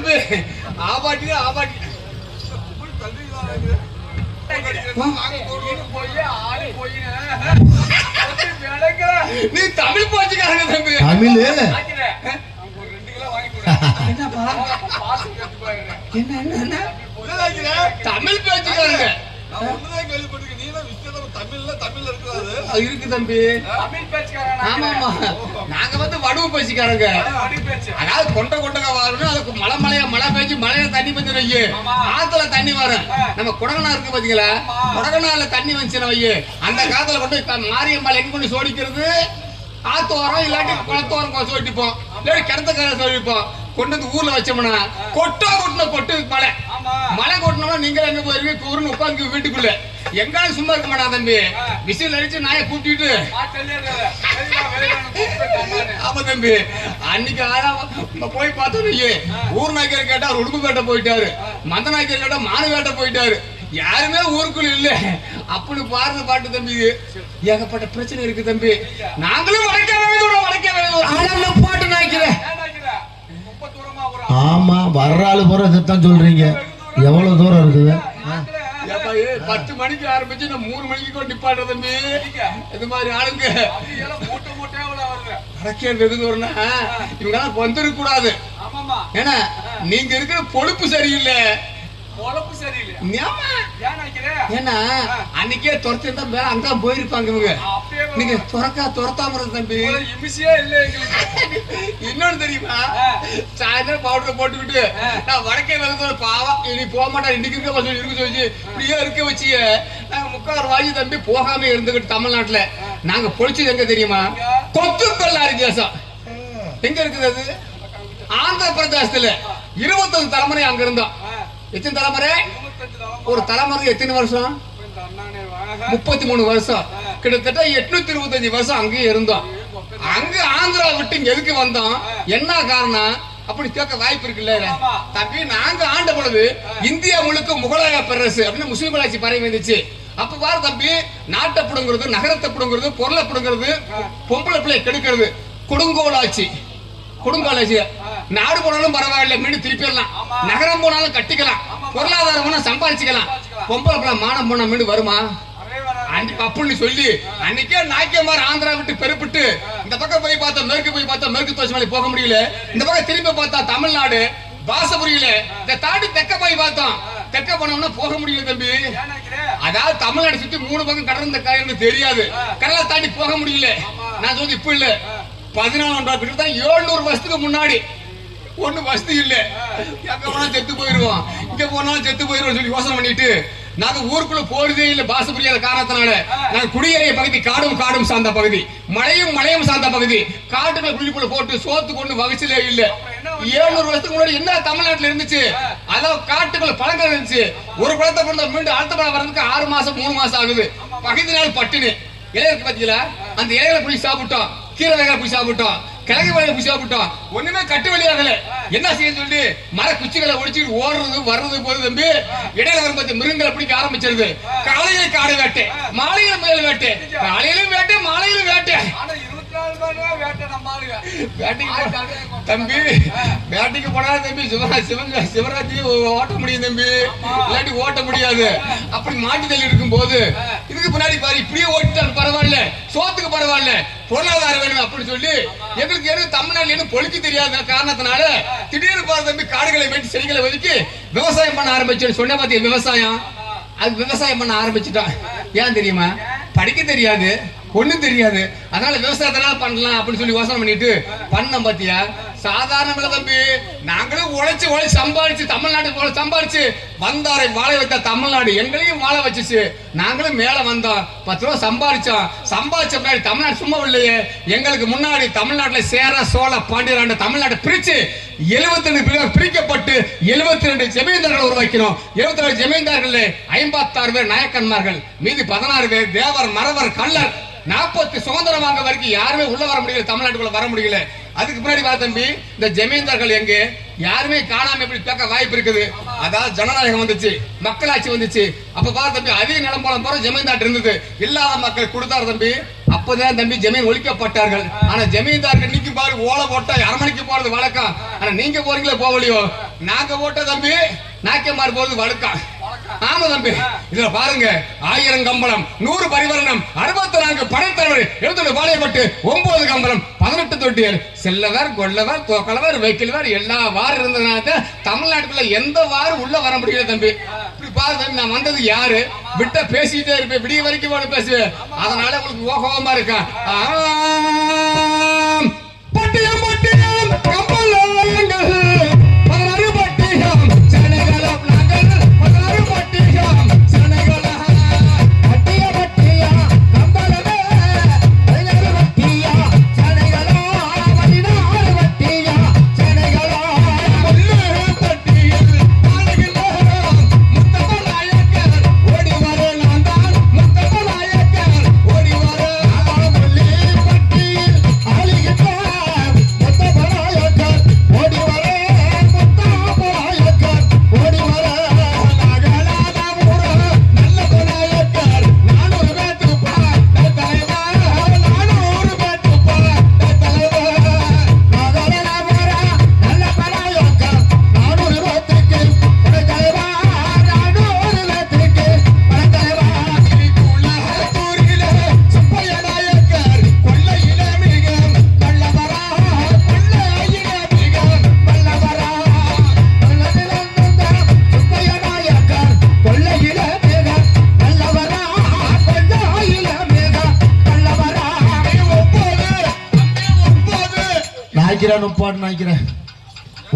தம்பி ஆபாட்டி ஆபாட்டி நீ தமிழ் போச்சுக்காரங்க தம்பி. தமிழ் தமிழ் பேச்சுக்காரங்க இருக்கு தம்பி. ஆமா ஆமா நாங்க வந்து வடுவு பேச்சுக்காரங்க. அதாவது கொண்ட கொண்டக வரணும். அதுக்கு மழை மழையா மழை பேச்சு மழையில தண்ணி வந்து வையு. ஆத்துல தண்ணி வரும். நம்ம குடகனா இருக்கு பாத்தீங்களா, குடகனால தண்ணி வந்துச்சுன்னா வையு. அந்த காலத்துல கொண்டு மாரியம்மாள் எங்க கொண்டு சோடிக்கிறது, ஆத்தோரம் இல்லாட்டி குளத்தோரம் சோடிப்போம், இல்லாட்டி கிணத்துக்கார சோடிப்போம். கொண்டு வந்து ஊர்ல வச்சோம்னா கொட்டின கொட்டு மழை மழை கொட்டினோம்னா நீங்க எங்க போயிருவீங்க ஊருன்னு உட்காந்து வீட்டுக்குள்ள. எங்காலும் சும்மா இருக்க மாட்டா தம்பி. விசில் அடிச்சு நாயை கூட்டிட்டு. ஆமா தம்பி அன்னைக்கு போய் பார்த்தோம். ஊர் நாய்க்கர் கேட்டா அவர் உடுப்பு வேட்டை போயிட்டாரு, மந்த நாய்க்கர் கேட்டா மானு வேட்டை போயிட்டாரு. யாருமே ஊருக்குள்ள இல்ல. அப்படி பாருங்க பாட்டு தம்பி. ஏகப்பட்ட பிரச்சனை இருக்கு தம்பி. நாங்களும் வளைக்க பாட்டு நாய்க்கிறேன். ஆமா வர்றாளு போற இதுதான் சொல்றீங்க. எவ்வளவு தூரம் இருக்குது? 10 மணிக்கு ஆரம்பிச்சு நான் 3 மணிக்கு கூட நிப்பாட்ட தம்பி. இது மாதிரி ஆளுங்க இவங்க வந்துருக்க கூடாது. ஏன்னா நீங்க இருக்கிற பொழுப்பு சரியில்லை. ஏன்னா அன்னைக்கே துரத்திருந்தா மேல அங்கதான் போயிருப்பாங்க இவங்க. நீங்க துரத்தாம தம்பி. இன்னொன்னு தெரியுமா, சாயந்தரம் பவுடர் போட்டுக்கிட்டு நான் வடக்கே வந்து பாவம் இனி போக மாட்டேன் இன்னைக்கு இருக்க சொல்லி இப்படியே இருக்க வச்சு நாங்க 3/4 வாங்கி தம்பி போகாம இருந்துகிட்டு தமிழ்நாட்டுல நாங்க பொழிச்சது எங்க தெரியுமா, கொத்துக்கல்லாரி தேசம். எங்க இருக்குது அது? ஆந்திர பிரதேசத்துல 21 தலைமுறை அங்க இருந்தோம். எத்தனை தலைமுறை? ஒரு தலைமுறை எத்தனை வருஷம்? 33 வருஷம். கிட்டத்தட்ட 825 வருஷம் அங்கேயே இருந்தோம். அங்க ஆந்திரா விட்டு இங்க எதுக்கு வந்தோம், என்ன காரணம் அப்படி கேட்க வாய்ப்பு இருக்குல்ல தம்பி. நாங்க ஆண்ட பொழுது இந்தியா முழுக்க முகலாய பேரரசு அப்படின்னு முஸ்லிம் ஆட்சி பரவி வந்துச்சு. அப்ப பாரு தம்பி, நாட்டை புடுங்கிறது, நகரத்தை புடுங்கிறது, பொருளை புடுங்கிறது, பொம்பளை பிள்ளை கெடுக்கிறது, கொடுங்கோலாட்சி. கொடுங்கோலாட்சி நாடு போனாலும் பரவாயில்ல, மீண்டும் திருப்பிடலாம். நகரம் போனாலும் கட்டிக்கலாம், பொருளாதாரம் சம்பாதிச்சுக்கலாம். பொம்பளை பிள்ளை மானம் போனா மீண்டும் வருமா அப்படின்னு சொல்லி அன்னைக்கே நாய்க்கமார் ஆந்திரா விட்டு பெருப்பிட்டு இந்த பக்கம் போய் பார்த்தா மேற்கு போய் பார்த்தா மேற்கு தோசி மேலே போக முடியல. இந்த பக்கம் திரும்பி பார்த்தா தமிழ்நாடு பாச புரியல. இதை தாண்டி தெக்க போய் பார்த்தோம், தெக்க போனோம்னா போக முடியல தம்பி. அதாவது தமிழ்நாடு சுத்தி 3 பக்கம் கடந்த காரணம் தெரியாது, கடலை தாண்டி போக முடியல. நான் சொல்லி இப்ப இல்ல 700 வருஷத்துக்கு முன்னாடி ஒண்ணு வசதி இல்ல. எங்க போனாலும் செத்து போயிருவோம், இங்க போனாலும் செத்து போயிருவோம் சொல்லி யோசனை பண்ணிட்டு நாங்க ஊருக்குள்ள போறதே இல்ல. பாச புரியாத காரணத்தினால நாங்க குடியேறிய பகுதி காடும் சார்ந்த பகுதி, மலையும் சார்ந்த பகுதி. காட்டுல குடிக்குள்ள போட்டு சோத்து கொண்டு வகிச்சலே இல்ல. 700 வருஷத்துக்கு முன்னாடி என்ன தமிழ்நாட்டுல இருந்துச்சு, அதாவது காட்டுக்குள்ள பழங்கள் இருந்துச்சு. ஒரு பழத்தை கொண்டு மீண்டும் அடுத்த பழம் வர்றதுக்கு 6 மாசம் 3 மாசம் ஆகுது. பகுதி நாள் பட்டினு இலைய இருக்கு பாத்தீங்களா, அந்த இலையில போய் சாப்பிட்டோம், கீரை வகைகளை போய் சாப்பிட்டோம், கிழங்கு வகைகளை போய் சாப்பிட்டோம். ஒண்ணுமே கட்டு வழியாகல. என்ன செய்ய சொல்லி மர குச்சிகளை ஒடிச்சுட்டு ஓடுறது வர்றது போது தம்பி. இடையில வரும்போது மிருகங்களை பிடிக்க ஆரம்பிச்சிருது. காலையில காடை வேட்டை, மாலையில முயல் வேட்டை, காலையிலும் வேட்டை மாலையிலும் வேட்டை. தம்பி வேட்டைக்கு போனா தம்பி சிவராஜி ஓட்ட முடியும் தம்பி, இல்லாட்டி ஓட்ட முடியாது. அப்படி மாட்டு தள்ளி இருக்கும் போது இதுக்கு பின்னாடி பாரு இப்படியே ஓட்டிட்டாலும் பரவாயில்ல, சோத்துக்கு பரவாயில்ல, பொருளாதாரம் வேணும் அப்படின்னு சொல்லி எங்களுக்கு எதுவும் தமிழ்நாடு பொழிக்க தெரியாத காரணத்தினால திடீர்னு பாரு தம்பி காடுகளை வெட்டி செடிகளை ஒதுக்கி விவசாயம் பண்ண ஆரம்பிச்சு. சொன்ன பாத்தீங்க விவசாயம், அது விவசாயம் பண்ண ஆரம்பிச்சுட்டான். ஏன் தெரியுமா, படிக்க தெரியாது, ஒண்ணும் தெரியாது. அதனால விவசாயத்தினால பண்ணலாம் அப்படின்னு சொல்லி யோசனை பண்ணிட்டு பண்ண பாத்தியா. சாதாரண தம்பி, நாங்களும் உழைச்சு சம்பாதிச்சு தமிழ்நாட்டுக்கு சம்பாதிச்சு வந்தாரை வாழ வைத்த தமிழ்நாடு எங்களையும் வாழ வச்சுச்சு. நாங்களும் மேல வந்தோம், 10 ரூபா சம்பாதிச்சோம். சம்பாதிச்ச முன்னாடி தமிழ்நாடு சும்மா இல்லையே. எங்களுக்கு முன்னாடி தமிழ்நாட்டுல சேர சோழ பாண்டியராண்ட தமிழ்நாடு பிரிச்சு 72 பிரிக்கப்பட்டு 72 ஜமீன்தார்கள் உருவாக்கினோம். 72 ஜமீன்தார்கள் 56 பேர் நாயக்கன்மார்கள், மீதி 16 பேர் தேவர் மறவர் கள்ளர். 40 சுதந்திரம் வாங்க வரைக்கும் யாருமே உள்ள வர முடியல, தமிழ்நாட்டுக்குள்ள வர முடியல. அதுக்கு முன்னாடி வா தம்பி, இந்த ஜமீன்தார்கள் எங்க யாருமே காணாம எப்படி கேட்க வாய்ப்பு இருக்குது. அதாவது ஜனநாயகம் வந்துச்சு, மக்களாட்சி வந்துச்சு. அப்ப பா தம்பி அதிக நிலம் போல போற ஜமீன்தார் இருந்தது. இல்லாத மக்கள் கொடுத்தாரு தம்பி. அப்பதான் தம்பி ஜமீன் ஒழிக்கப்பட்டார்கள். ஆனா ஜமீன்தாருக்கு இன்னைக்கு பாரு ஓலை போட்டா அரமணிக்கு போறது வழக்கம். ஆனா நீங்க போறீங்களே போகலையோ, நாங்க போட்ட தம்பி நாக்கியமார் போறது வழக்கம். ஆமா தம்பி, இதுல பாருங்க 1000 கம்பளம் 100 பரிவரணம் 64 படைத்தலைவர் 72 பாளையப்பட்டு 9 கம்பளம் 18 தொட்டியல் செல்லவர் கொல்லவர் தோக்கலவர் வைக்கலவர் எல்லா வாரம் இருந்ததுனால தமிழ்நாட்டுக்குள்ள எந்த வாரம் உள்ள வர முடியல தம்பி. இப்படி பாரு தம்பி, நான் வந்தது யாரு விட்ட பேசிட்டே இருப்பேன், விடிய வரைக்கும் பேசுவேன். அதனால உங்களுக்கு ஓகோமா இருக்கேன். பட்டியம் பட்டியம் கம்பளங்கள் 16 பட்டியம் சென்னைகளம்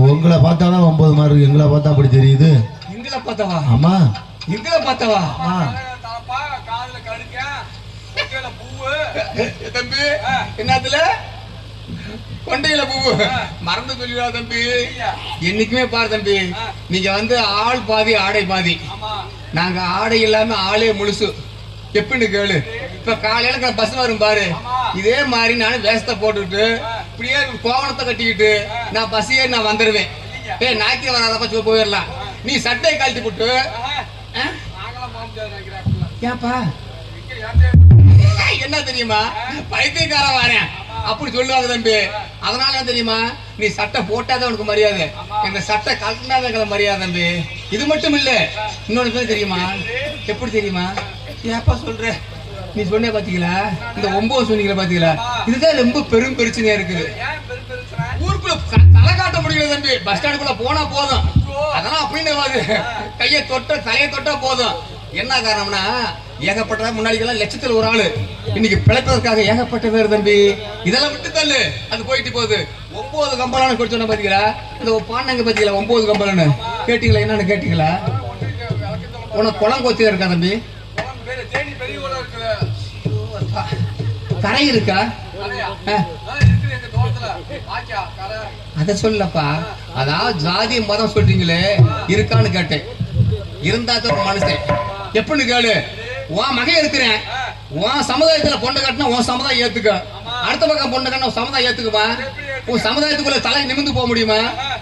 உங்களை பார்த்தாதான் 9 மார்க், எங்களை பார்த்தா அப்படி தெரியுது. எங்களை பார்த்தாவா? ஆமா, எங்களை பார்த்தாவா? தம்பி என்னத்துல கொண்டையில பூவு மறந்து சொல்லிடுவா தம்பி. என்னைக்குமே பாரு தம்பி, நீங்க வந்து ஆள் பாதி ஆடை பாதி, நாங்க ஆடை இல்லாம ஆளே முழுசு. எப்படின்னு கேளு. இப்ப காலையில பஸ் வரும் பாரு, இதே மாதிரி நானும் வேஷத்தை போட்டுக்கிட்டு இப்படியே கோவணத்தை கட்டிக்கிட்டு நான் பஸ் ஏறி நான் வந்துருவேன். நாய்க்கு வராதப்ப போயிடலாம். நீ சட்டையை கழட்டி போட்டு ஏப்பா என்ன தெரியுமா பைத்தியக்காரன் வரேன் அப்படி சொல்லுவாங்க தம்பி. அதனால என்ன தெரியுமா, நீ சட்டை போட்டாதான் உனக்கு மரியாதை, எங்க சட்டை கழட்டினாதான் மரியாதை தம்பி. இது மட்டும் இல்ல, இன்னொரு பேர் தெரியுமா, எப்படி தெரியுமா, ஏப்பா சொல்ற நீ சொன்ன பாத்தீங்களா, இந்த 9 சொன்னீங்களா பாத்தீங்களா, இதுதான் ரொம்ப பெரும் பிரச்சனையா இருக்குது. ஊருக்குள்ள தலை காட்ட முடியல தம்பி. பஸ் ஸ்டாண்டுக்குள்ள போனா போதும், அதெல்லாம் அப்படின்னு கையை தொட்ட தலையை தொட்டா போதும். என்ன காரணம்னா, ஏகப்பட்ட முன்னாடிக்கெல்லாம் லட்சத்துல ஒரு ஆளு, இன்னைக்கு பிழைப்பதற்காக ஏகப்பட்ட பேர் தம்பி. இதெல்லாம் விட்டு தள்ளு, அது போயிட்டு போகுது. 9 கம்பளம்னு கொடுத்து சொன்ன பாத்தீங்களா, இந்த பாண்டாங்க பாத்தீங்களா 9 கம்பளம்னு கேட்டீங்களா, என்னன்னு கேட்டீங்களா? உனக்கு குளம் கோச்சியா இருக்கா தம்பி? கரை இருக்கா? அத சொல்லப்பா. அதாவது ஜாதி மதம் சொல்றீங்களே, இருக்கான்னு கேட்டேன். இருந்தா ஒரு மனுஷன் எப்படின்னு கேளு. உன் மகன் இருக்கிறேன், உன் சமுதாயத்துல பொண்ணு கட்டினா உன் சமுதாயம் ஏத்துக்க, அடுத்த பக்கம் பொண்ணு கட்டினா சமுதாயம் ஏத்துக்குமா? உன் சமுதாயத்துக்குள்ள தலை நிமிந்து போக முடியுமா?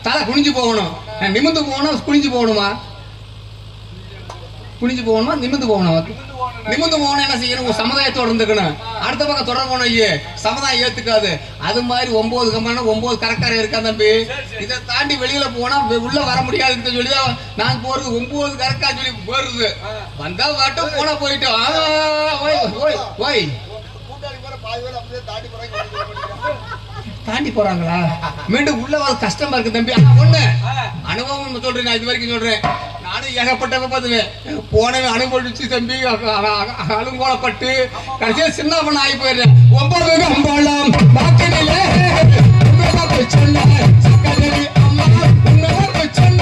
தலை குனிஞ்சு போகணும். நிமிந்து போகணும், குனிஞ்சு போகணுமா? குனிஞ்சு போகணுமா நிமிந்து போகணும்? நிமிந்து போகணும். என்ன செய்யணும், உன் சமுதாயத்தோட இருந்துக்கணும். அடுத்த பக்கம் தொடர் போனோம், சமுதாயம் ஏத்துக்காது. அது மாதிரி 9 கம்பளம் 9 கரக்காரம் இருக்கா தம்பி. இதை தாண்டி வெளியில போனா உள்ள வர முடியாதுன்னு சொல்லிதான் நான் போறது. 9 கரக்கா சொல்லி போறது. வந்தா வாட்டும் போனா போயிட்டோம். தாண்டி போறாங்களா? மீண்டும் உள்ள வர கஷ்டமா இருக்கு தம்பி. ஒண்ணு அனுபவம் சொல்றேன், நான் இது வரைக்கும் சொல்றேன். நானும் ஏகப்பட்டவ பார்த்துவேன். போனவன் அனுபவிச்சு தம்பி அலுங்கோலப்பட்டு கடைசியா சின்ன பண்ண ஆகி போயிடுறேன். 9 கம்பளம் வாக்கினிலே சொன்ன சக்கரவி அம்மா சொன்ன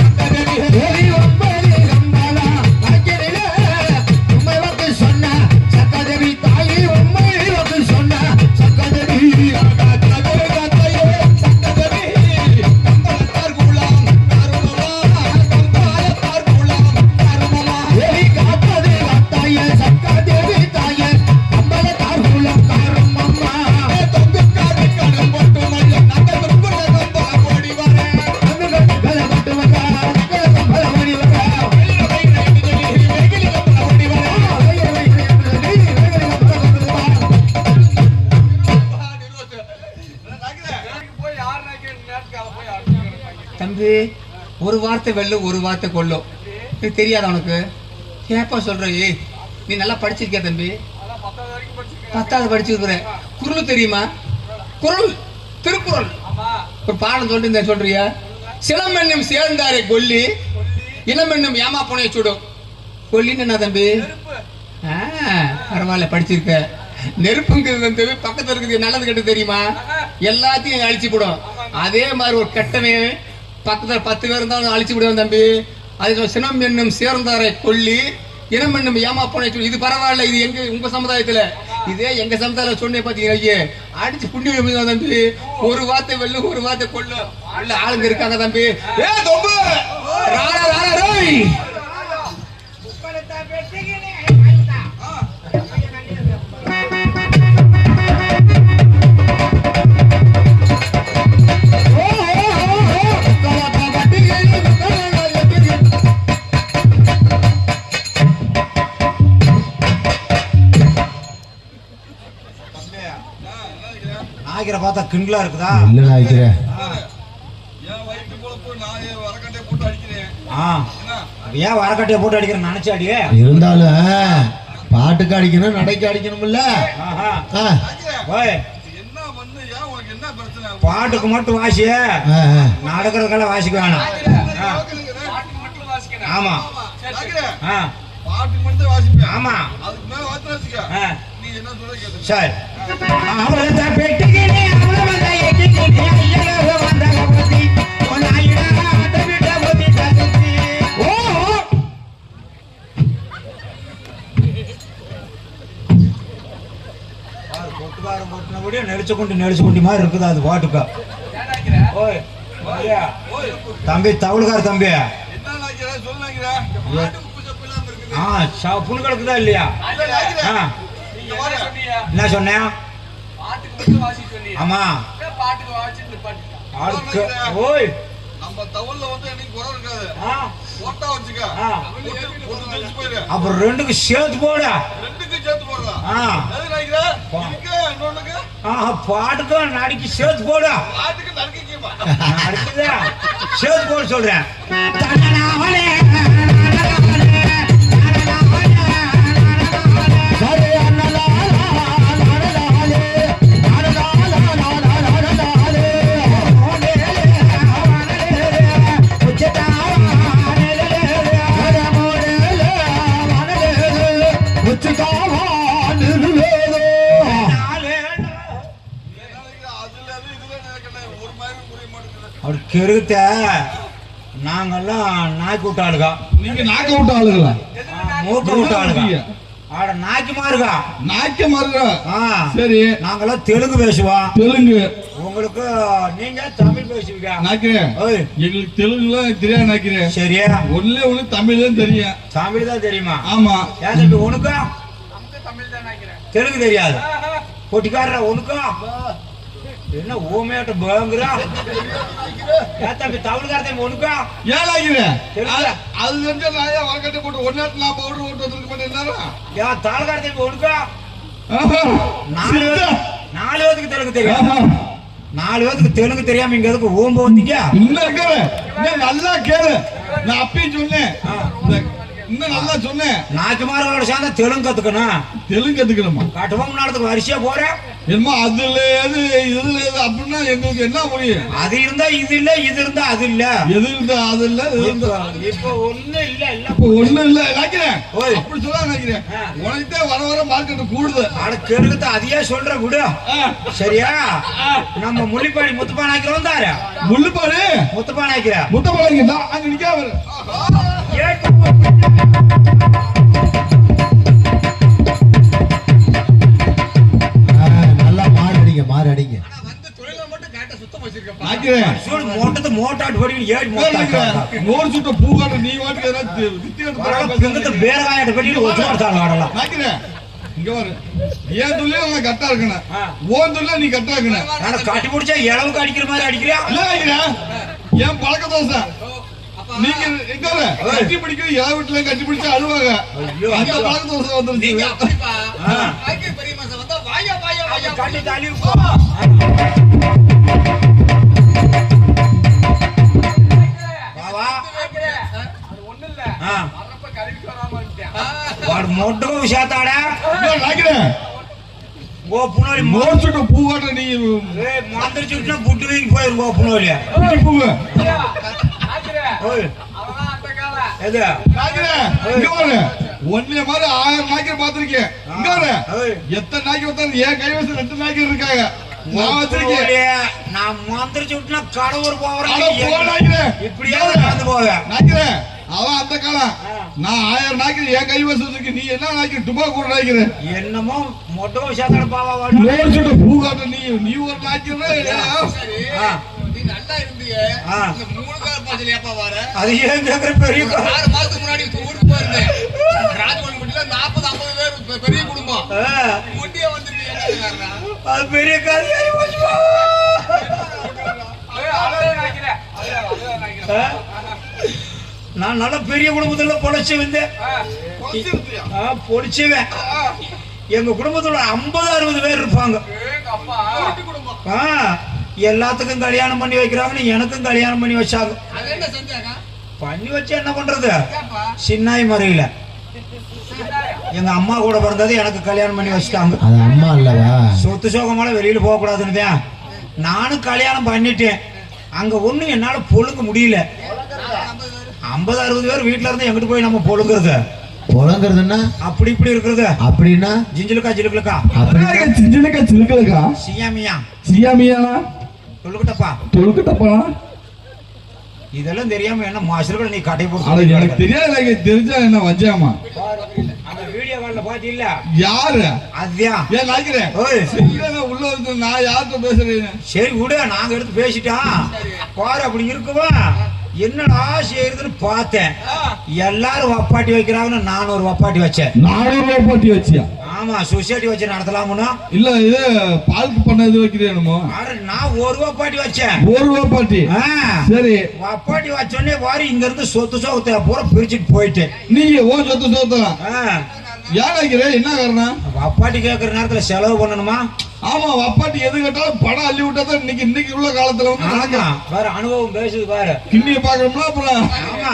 சக்கரவி 9 கம்பளம் வாக்கினிலே உண்மை சொன்ன சக்கரவி தாயி உண்மை சொன்ன சக்கரவி கம்பளத்தார் குலம் காரும் அம்மா தம்பி ஒரு வார்த்தை வெல்லும் ஒரு வார்த்தை கொல்லும். இது தெரியாத உனக்கு ஏப்பா சொல்ற? ஏய் நீ நல்லா படிச்சிருக்கியா தம்பி? 10வது படிச்சிருக்கிற. குறள் தெரியுமா? குறள், திருக்குறள் ஒரு பாடம் சொல்லிட்டு சொல்றியா? சிலமென்னும் சேர்ந்தாரை கொல்லி இளமென்னும் ஏமா போனைய சுடும். கொல்லின்னு என்ன தம்பி? பரவாயில்ல படிச்சிருக்க. நெருப்புங்கிறது தம்பி பக்கத்துல இருக்குது நல்லது கெட்டு தெரியுமா? எல்லாத்தையும் அழிச்சு விடும். அதே மாதிரி ஒரு கெட்டவன் பக்கத்துல 10 பேர் இருந்தாலும் அழிச்சு விடுவேன் தம்பி. அது சினம் என்னும் சேர்ந்தாரை கொல்லி இனம் என்னும் ஏமா போன. இது பரவாயில்ல, இது எங்க உங்க சமுதாயத்துல. இதே எங்க சமுதாயத்துல சொன்ன பாத்தீங்க அடிச்சு புண்ணியம் தம்பி. ஒரு வார்த்தை வெல்லும் ஒரு வார்த்தை கொல்லும். உள்ள ஆளுங்க இருக்காங்க தம்பி. நாய்க்கிற பார்த்தா கிண்டலா இருக்குதா? இல்ல நாய்க்கிறேன். ஏன் வரக்கட்டையை போட்டு அடிக்கிறேன் நினைச்சாடி? இருந்தாலும் பாட்டுக்கு அடிக்கணும் நடைக்கு அடிக்கணும்ல. பாட்டுக்கு மட்டும் வாசி, நடக்கிறதுக்கெல்லாம் வாசிக்க வேணாம். ஆமா ஆமா சரி. நெரிச்சுக்குண்டி மாதிரி இருக்குதா அது பாட்டுக்கா? தம்பி தவுளுக்கார தம்பி புண்களுக்குதா இல்லையா? என்ன சொன்னேன்? ஆமா ஓய் அப்புறம் ரெண்டுக்கு சேர்த்து போட. பாட்டுக்கும் நடிக்கு சேர்த்து போட. சேர்த்து போட சொல்றேன். அவர் கெருத்த நாங்கெல்லாம் நாய்க்கு விட்ட ஆளுகா. நீங்க நாக்க விட்ட ஆளுங்களா? மூக்க விட்ட ஆளுகா. ஆட நாய்க்கு மாறுகா. நாய்க்கு மாறுகா. சரி. நாங்கெல்லாம் தெலுங்கு பேசுவோம். தெலுங்கு உங்களுக்கு நீங்க தமிழ் பேசுவீங்க. நாக்கிறேன். எங்களுக்கு தெலுங்குலாம் தெரியாது நாக்கிறேன். சரியா? ஒண்ணு தமிழ் தான் தெரியும். தமிழ் தான் தெரியுமா? ஆமா. ஏன் தம்பி உனக்கு தெலுங்கு தெரியாது? பொட்டிக்காரர உனக்கு என்ன ஊமையாட்ட பயங்கரா? ஏன் தம்பி தமிழ்கார தம்பி உனக்கு ஏன் ஆகிறேன்? அது வந்து நான் வரக்கட்டை போட்டு ஒரு நேரத்தில் நான் பவுடர் ஓட்டு வந்துருக்க மாட்டேன். ஏன் தாழ்கார தம்பி உனக்கு 4 பேருக்கு தெலுங்கு தெரியும். 4 பேருக்கு தெலுங்கு தெரியாம இங்க எதுக்கு ஓம்ப வந்தீங்க? இன்னும் நல்லா கேளு. நான் அப்பயும் சொன்னேன், இன்னும் நல்லா சொன்னேன். நாய்க்குமாரோட சேர்ந்தா தெலுங்கு கத்துக்கணும். தெலுங்கு கத்துக்கணுமா? கட்டுவம் நடத்துக்கு வரிசையா போறேன். என்னமோ அதுல எது இதுல எது அப்படின்னா எங்களுக்கு என்ன முடியும்? அது இருந்தா இது இல்ல, இது இருந்தா அது இல்ல, எது இருந்தா அது இல்ல. இப்ப ஒண்ணு இல்ல. இப்ப ஒண்ணு இல்ல நினைக்கிறேன். அப்படி சொல்ல நினைக்கிறேன். உனக்கு வர வர மார்க்கெட் கூடுது. ஆனா தெலுங்குத்த அதையே சொல்ற விடு. சரியா? நம்ம முள்ளிப்பாடி முத்துப்பா நாய்க்கிற வந்தாரு. முள்ளிப்பாடி முத்துப்பா நாய்க்கிற முத்தப்பாளைங்க தான் அங்க நிக்காம நல்லா மாறு அடிங்க. மோட்டாட்டு படி ஏறி நோர் சுட்ட பூகாட்ட நீ வாட்டுக்கு பேரகாயாட்ட படி ஆடலாம். இங்க வரு. ஏன் துள்ள கரெக்டா இருக்கணும், ஓன் துள்ள நீ கரெக்டா இருக்கணும். காட்டி பிடிச்சா இளவுக்கு அடிக்கிற மாதிரி அடிக்கிறியா? ஏன் பழக்க தோசை நீங்க எங்க கட்டி பிடிக்கிற யா வீட்டுல கட்டி பிடிச்சா அழுவாங்க. அந்த பழக்க தோசை வந்துருச்சு. கட்டி தாலி మొట్టకు శాతాడా నాకిరే గోపునోలి మోర్చుట పువ్వట నీ మందరి చుట్టూ బుడ్డు వీగిపోయారు గోపునోలి పువ్వు எது நாக்கிரே இங்க பாரு ஒண்ணே மாதிரி 1000 நாக்கிர பாத்திருக்கேன் இங்க பாரு எத்தனை நாக்கிர வந்தாலும் ஏன் கைவசம் 2 நாக்கிர இருக்காங்க நான் வச்சிருக்கேன் நான் மந்திர சுட்டுனா கடவுர் போறேன் இப்படியே நடந்து போவேன் நாக்கிரே அவன் அந்த காலம் நான் 1000 நாக்கிர ஏன் கைவசம் இருக்கு நீ என்ன நாக்கிர டுபா கூட நாக்கிர என்னமோ மொட்டோ சேத்தன பாவா வாடு மோர்ச்சுட்ட பூ காட்ட நீ ஒரு நாக்கிர நல்லா இருந்தீங்க இந்த 3 கால் பாசல ஏப்பா வர அது ஏன் கேக்குற பெரிய 6 மாசத்துக்கு முன்னாடி ஊருக்கு போயிருந்தேன் ராஜகோயில்பட்டில 40-50 பேர் பெரிய குடும்பம் முட்டியே வந்திருக்கீங்க அது பெரிய காரியாயி போச்சு நான் நல்ல பெரிய குடும்பத்துல பொழைச்சு வந்தேன் பொழைச்சுவேன் எங்க குடும்பத்துல 50-60 பேர் இருப்பாங்க எல்லாத்துக்கும் கல்யாணம் பண்ணி வைக்கிறாங்கன்னு எனக்கும் கல்யாணம் பண்ணி வச்சாங்க பண்ணி வச்சு என்ன பண்றது சின்னாய் முறையில எங்க அம்மா கூட பிறந்தது எனக்கு கல்யாணம் பண்ணி வச்சுட்டாங்க அது அம்மா இல்லவா சொத்து சோகமால வெளியில போக கூடாதுன்னு நானும் கல்யாணம் பண்ணிட்டேன் அங்க ஒண்ணு என்னால பொழுங்க முடியல 50-60 பேர் வீட்டுல இருந்து எங்கிட்டு போய் நம்ம பொழுங்குறது பொழங்கிறதுன்னா அப்படி இப்படி இருக்கிறது அப்படின்னா ஜிஞ்சிலுக்கா ஜிலுக்கா அப்படியே சிஞ்சிலக்கா சிலுக்கலக்கா சியாமியா சியாமியானா தொழுக்கிட்டப்பா தொழுக்கிட்டப்பா இதெல்லாம் தெரியாம என்ன மாஸ்டர்கள் நீ கடை அட போட்டு எனக்கு தெரியாது தெரிஞ்சா என்ன வஞ்சாமா அந்த வீடியோ கால்ல பாத்தீங்களா யாரு அத்யா ஏன் நாக்கிறேன் ஓய் உள்ள வந்து நான் யார்கிட்ட பேசுறேன் சரி விடு நாங்க எடுத்து பேசிட்டோம் பாரு அப்படி இருக்குவா என்னடா செய்யுதுன்னு பார்த்தேன் எல்லாரும் வப்பாட்டி வைக்கிறாங்கன்னு நான் ஒரு வப்பாட்டி வச்சேன் 400 வப்பாட்டி வச்சியா ஆமா சொசைட்டி வச்சு நடத்தலாமுன்னா இல்ல இது பால்க்கு பண்ண இது வைக்கிறேனுமோ நான் ஒரு வப்பாட்டி வச்சேன் ஒரு வப்பாட்டி சரி வப்பாட்டி வச்சோடனே வாரி இங்க இருந்து சொத்து சோகத்தை பூரா பிரிச்சுட்டு போயிட்டேன் நீங்க ஓ சொத்து சோத்தலாம் ஏன் வைக்கிறேன் என்ன காரணம் வப்பாட்டி கேட்கற நேரத்துல செலவு பண்ணணுமா ஆமா வப்பாட்டி எது கேட்டாலும் படம் அள்ளி விட்டாதான் இன்னைக்கு உள்ள காலத்துல வந்து வேற அனுபவம் பேசுது பாரு கிண்ணிய பாக்கணும்னா அப்புறம் ஆமா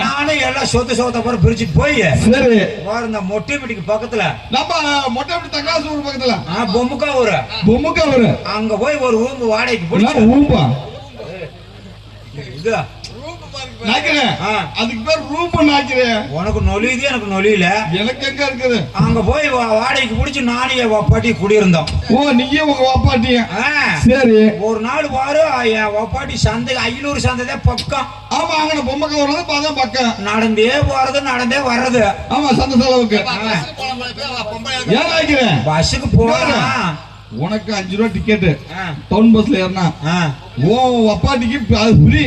நானும் எல்லாம் சொத்து சோகத்தை பூரா பிரிச்சுட்டு போய் சரி வேற இந்த மொட்டை வீட்டுக்கு பக்கத்துல நம்ம மொட்டை தங்காசு ஊர் பக்கத்துல பொம்முக்கா ஊரு பொம்முக்கா ஊரு அங்க போய் ஒரு ரூம் வாடகைக்கு போய் ஊம்பா இது நாக்கிறேன் அதுக்கு பேர் ரூம் நாக்கிறேன் உனக்கு நொலியுது எனக்கு நொலியில எனக்கு எங்க இருக்குது அங்க போய் வாடகைக்கு பிடிச்சு நானே வப்பாட்டி குடியிருந்தோம் ஓ நீங்க உங்க வப்பாட்டிய சரி ஒரு நாள் வாரு என் வப்பாட்டி சந்தை 500 சந்தை பக்கம் ஆமா அங்க பொம்மைக்கு வர்றது பக்கம் நடந்தே போறது நடந்தே வர்றது ஆமா சந்தை செலவுக்கு ஏன் நாக்கிறேன் பஸ்ஸுக்கு போறேன் உனக்கு 5 ரூபா டிக்கெட் டவுன் பஸ்ல ஏறினா ஓ அப்பாட்டிக்கு அது ஃப்ரீ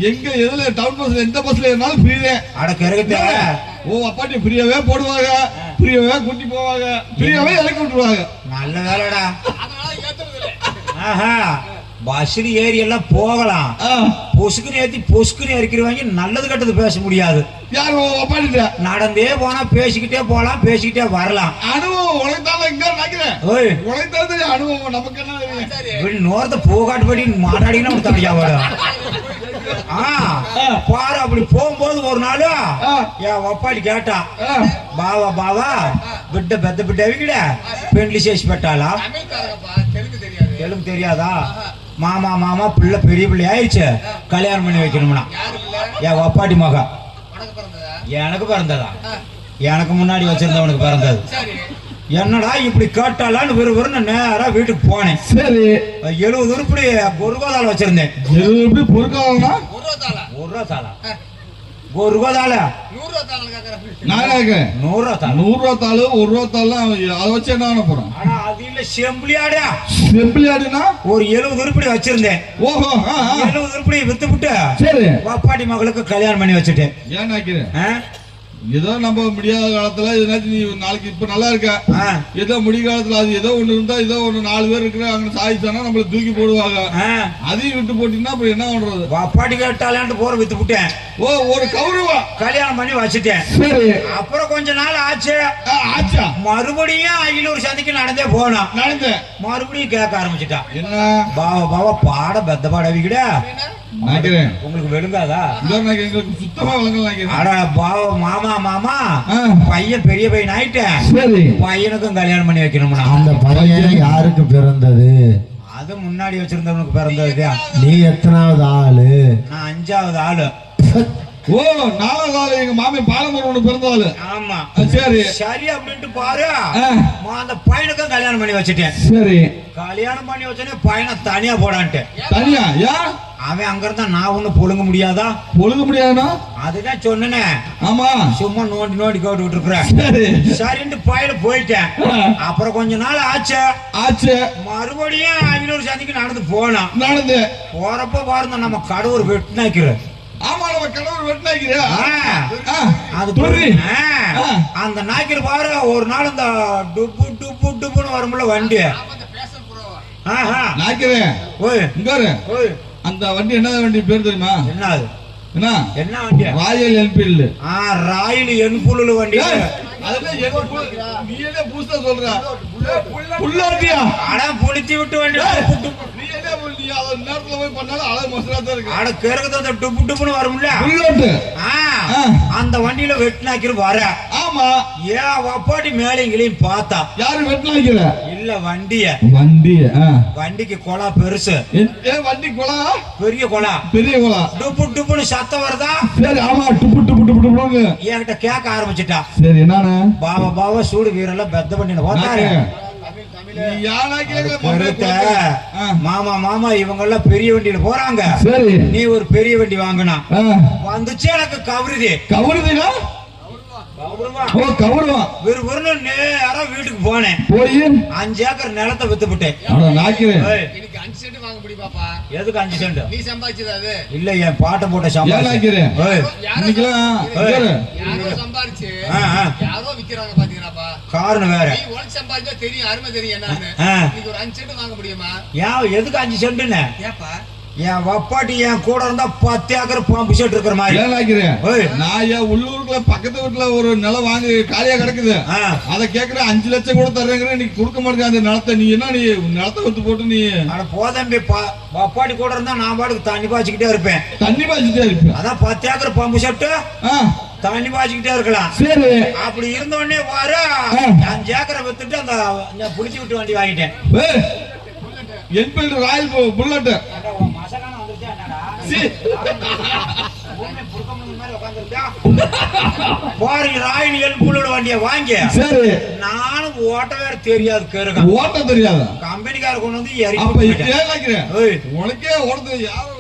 எங்க எதுல டவுன் பஸ்ல எந்த பஸ்ல ஏறினாலும் ஃப்ரீ தான் அட கரெக்ட்டா ஓ அப்பாட்டி ஃப்ரீயாவே போடுவாங்க ஃப்ரீயாவே கூட்டி போவாங்க ஃப்ரீயாவே இறக்கி விட்டுருவாங்க நல்ல வேலைடா ஆஹா பஸ்ல ஏறி எல்லாம் போகலாம் பொசுக்குன்னு ஏத்தி பொசுக்குன்னு இறக்கிடுவாங்க நல்லது கெட்டது பேச முடியாது யார் அப்பாட்டி நடந்தே போனா பேசிக்கிட்டே போலாம் பேசிக்கிட்டே வரலாம் அனுபவம் உனக்கு தான் இங்க நினைக்கிறேன் உனக்கு தான் தெரியும் அனுபவம் நமக்கு என்ன தெரியும் நோர்த்த போகாட்டுபடி மாட்டாடினா உனக்கு தனியா பாரு அப்படி போகும்போது ஒரு நாள் என் வப்பாடி கேட்டா బావా బావా బిడ్డ పెద్ద బిడ్డ ఎవిడ పెండ్లి చేసి పెట్టాలా తెలుగు தெரியாதா மாமா மாமா பிள்ளை பெரிய பிள்ளை ஆயிடுச்சு கல்யாணம் பண்ணி வைக்கணும்னா என் வப்பாட்டி மகா எனக்கு பிறந்ததா எனக்கு முன்னாடி வச்சிருந்தவனுக்கு பிறந்தது என்னடா இப்படி கேட்டாலான்னு விறுவிறுன்னு நேரா வீட்டுக்கு போனேன் சரி 70 உருப்படி பொருகாதால வச்சிருந்தேன் 70 உருப்படி பொருகாதாலா ஒரு ரூபா தாள 100 ரூபா தாளு 1 ரூபா தாளு அதை வச்சு என்ன பண்ண போறோம் ஆனா அது இல்ல செம்பிளியாடா செம்பிளியாடுனா ஒரு 70 உருப்படி வச்சிருந்தேன் ஓஹோ 70 உருப்படி வித்து விட்டு சரி பாப்பாட்டி மகளுக்கு கல்யாணம் பண்ணி வச்சுட்டேன் ஏன் நினைக்கிறேன் ஏதோ நம்ம முடியாத காலத்துல எதுனாச்சும் நீ நாளைக்கு இப்ப நல்லா இருக்க ஏதோ முடிய காலத்துல அது ஏதோ ஒண்ணு இருந்தா ஏதோ ஒண்ணு 4 பேர் இருக்கிற அங்க சாதிச்சானா நம்மள தூக்கி போடுவாங்க அதையும் விட்டு போட்டீங்கன்னா அப்புறம் என்ன பண்றது பாப்பாட்டி கேட்டாலான்ட்டு போற வித்து விட்டேன் ஓ ஒரு கௌரவம் கல்யாணம் பண்ணி வச்சுட்டேன் சரி அப்புறம் கொஞ்ச நாள் ஆச்சா மறுபடியும் 500 சந்தைக்கு நடந்தே போனோம் நடந்தேன் மறுபடியும் கேட்க ஆரம்பிச்சுட்டான் என்ன பாவா பாவா பாட பெத்த பாட விக்கிட நாக்கிறேன். உங்களுக்கு விழுங்காதா? எங்களுக்கு சுத்தமா விளங்கல நாக்கிறேன். அட பாவ மாமா மாமா பையன் பெரிய பையன் ஆயிட்டேன். சரி, பையனுக்கும் கல்யாணம் பண்ணி வைக்கணும்னா அந்த பையன் யாருக்கு பிறந்தது? அது முன்னாடி வச்சிருந்தவனுக்கு பிறந்தது. நீ எத்தனாவது ஆளு? நான் 5வது ஆளு. ஓ, 4வது ஆளு எங்க மாமி பாலமரம் ஒண்ணு பிறந்தாள். ஆமா, சரி சரி அப்படின்ட்டு பாரு, அந்த பையனுக்கும் கல்யாணம் பண்ணி வச்சுட்டேன். சரி, கல்யாணம் பண்ணி வச்சோடனே பையனை தனியா போடான்ட்டு. தனியா? யா அவன் அங்க இருந்தா நான் ஒண்ணு பொழுங்க முடியாதா? பொழுங்க முடியாதுனா? அதுதான் சொன்னேனே. ஆமா, சும்மா நோண்டி நோண்டி கேட்டுக்கிட்டு இருக்கிறேன். சரி சரின்ட்டு பையல போயிட்டேன். அப்புறம் கொஞ்ச நாள் ஆச்சு மறுபடியும் 500 சந்திக்கு நடந்து போனான். நடந்து போறப்ப பாருங்க நம்ம கடவுள் வெட்டினாக்கிறேன். ஆமா, நம்ம கடவுள் வெட்டினாக்கிறேன். அது அந்த நாய்க்கிற பாரு ஒரு நாள் இந்த டுப்பு டுப்பு டுப்புன்னு வரும்ல வண்டி. நாக்கிறேன். ஓய் இங்க அந்த வண்டி என்ன வண்டி பேர் தெரியுமா? என்னது? என்ன வண்டி? Royal Enfield. ராயல் என்ஃபீல்டு வண்டி. நீ என்ன புதுசா சொல்ற? புல்லாட்டியா? அட புளித்தி விட்டு வண்டி. நீ என்ன நீ அத நேரத்துல போய் பண்ணாலும் அழகு மசரா தான் இருக்கு. அட கேக்குது அந்த டுப்பு டுப்புன்னு வரும்ல புல்லாட்டு. அந்த வண்டியில வெட்டினாக்கிற வர. ஆமா, ஏன் வப்பாட்டி மேலைங்களையும் பார்த்தா. யாரு வெட்டினாக்கிற? இல்ல வண்டிக்கு கொலா பெருசு. வண்டி கொலா பெரிய கொலா. டுப்பு டுப்புன்னு சத்தம் வருதா? சரி, ஆமா, டுப்பு டுப்பு டுப்பு டுப்புங்க என்கிட்ட கேட்க ஆரம்பிச்சுட்டா. சரி, என்னன்னு? பாவா சூடு வீரெல்லாம் பெத்த பண்ணின போட்டாரு. மாமா இவங்க எல்லாம் பெரிய வண்டியில போறாங்க. சரி, நீ ஒரு பெரிய வண்டி வாங்கினா வந்துச்சு. எனக்கு கவுருதுனா நேரா வீட்டுக்கு போனேன். போய் 5 ஏக்கர் நிலத்தை வித்துவிட்டேன். எதுக்கு 5 சென்ட்? நீ சம்பாதிச்சது இல்ல, என் பாட்டை போட்ட சம்பாதிச்சு. காரணம் வேற. எதுக்கு 5 சென்ட்? என் வப்பாட்டி என் கூட இருந்தா 10 ஏக்கர் பம்பு செட் இருக்கிற மாதிரி. நான் என் உள்ளூருக்குள்ள பக்கத்து வீட்டுல ஒரு நிலம் வாங்கி காலியா கிடக்குது. அத கேக்குறேன், 5 லட்சம் கூட தர்றேங்கிற. நீ கொடுக்க மாட்டேங்க அந்த நிலத்தை. நீ என்ன நீ நிலத்தை வித்து போட்டு நீ போதம்பி வப்பாட்டி கூட இருந்தா நான் பாட்டுக்கு தண்ணி பாய்ச்சிக்கிட்டே இருப்பேன். அதான் 10 ஏக்கர் பம்பு செட்டு தண்ணி பாய்ச்சிக்கிட்டே இருக்கலாம். சரி, அப்படி இருந்த உடனே பாரு 5 ஏக்கரை வித்துட்டு அந்த புளிச்சு விட்டு வண்டி வாங்கிட்டேன். Enfield Royal bullet. வண்டியை வாங்கி நானும் ஓட்ட வேற தெரியாது. ஓட்ட தெரியாது. கம்பெனிக்கார கொண்டு வந்து உனக்கே ஓட்ட யாரும்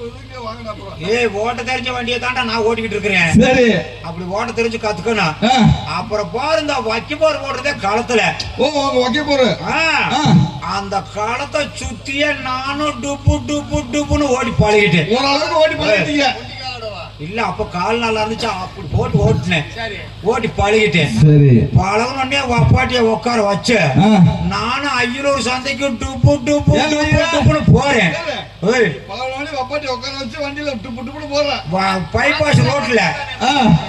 ஓட்ட தெரிஞ்ச வண்டியை தாண்டா நான் ஓட்டிக்கிட்டு இருக்கிறேன். சரி, அப்படி ஓட்ட தெரிஞ்சு கத்துக்கணும். அப்புறம் பாரு இந்த வைக்க போற போடுறதே களத்துல. வைக்க போற அந்த களத்தை சுத்திய நானும் டுப்பு டுப்பு டுப்புன்னு ஓடி பழகிட்டேன். ஓரளவுக்கு ஓடி பழகிட்டீங்க. இல்ல அப்ப கால் நல்லா இருந்துச்சு, அப்படி போட்டு ஓட்டுனேன். ஓட்டி பழகிட்டேன். பழகணுன்னே வப்பாட்டிய உட்கார வச்சு நானும் 500 சந்தைக்கு டுப்பு டுப்பு டுப்புன்னு போறேன். பைபாஸ் ரோட்ல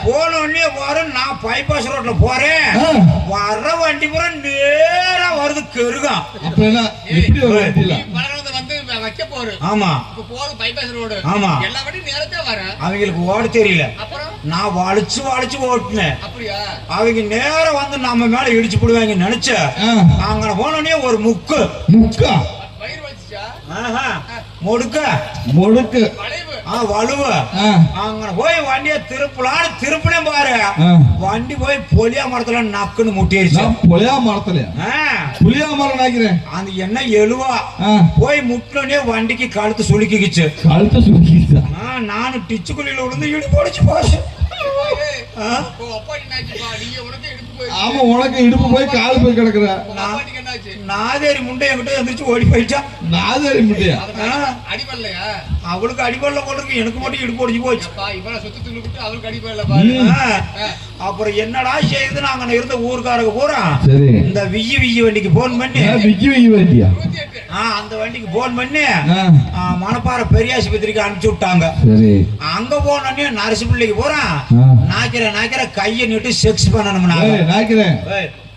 போனோடனே வரும். நான் பைபாஸ் ரோட்ல போறேன். வர்ற வண்டி பூரா நேரா வருது கெருகம். ஆமா, அவங்களுக்கு ஓட தெரியல. நான் வலிச்சு ஓட்டுனேன். அவங்க நேரம் வந்து நம்ம மேல இடிச்சு போடுவாங்க நினைச்ச. அங்க போனோடனே ஒரு முக்கா மொடுக்கு வலுவ அங்க போய் வண்டிய திருப்பினே பாரு. வண்டி போய் பொலியா மரத்துல நக்குன்னு முட்டிருச்சு. பொலியா மரம் அந்த என்ன எழுவா போய் முட்டினே வண்டிக்கு கழுத்து சுளுக்கிச்சு. நானும் டிச்சுக்குள்ளில விழுந்து இடி போடுச்சு போச்சு. ஆமா, உனக்கு இடுப்பு போய் கால் போய் கிடக்குற. நாதேரி முண்டை என்கிட்ட எந்திரிச்சு ஓடி போயிட்டா. நாதேரி முண்டையா? அவளுக்கு அடிபடல போல இருக்கு, எனக்கு மட்டும் இடுப்பு ஒடிச்சு போச்சு. அப்புறம் என்னடா செய்யுது? நாங்க இருந்த ஊருக்காரங்க பூரா இந்த விஜி வண்டிக்கு போன் பண்ணி அந்த வண்டிக்கு போன் பண்ணி மணப்பாறை பெரிய ஆஸ்பத்திரிக்கு அனுப்பிச்சு விட்டாங்க. அங்க போனோடனே நரசு பிள்ளைக்கு போறா நாக்கிற கையை நீட்டு செக்ஸ் பண்ணணும்.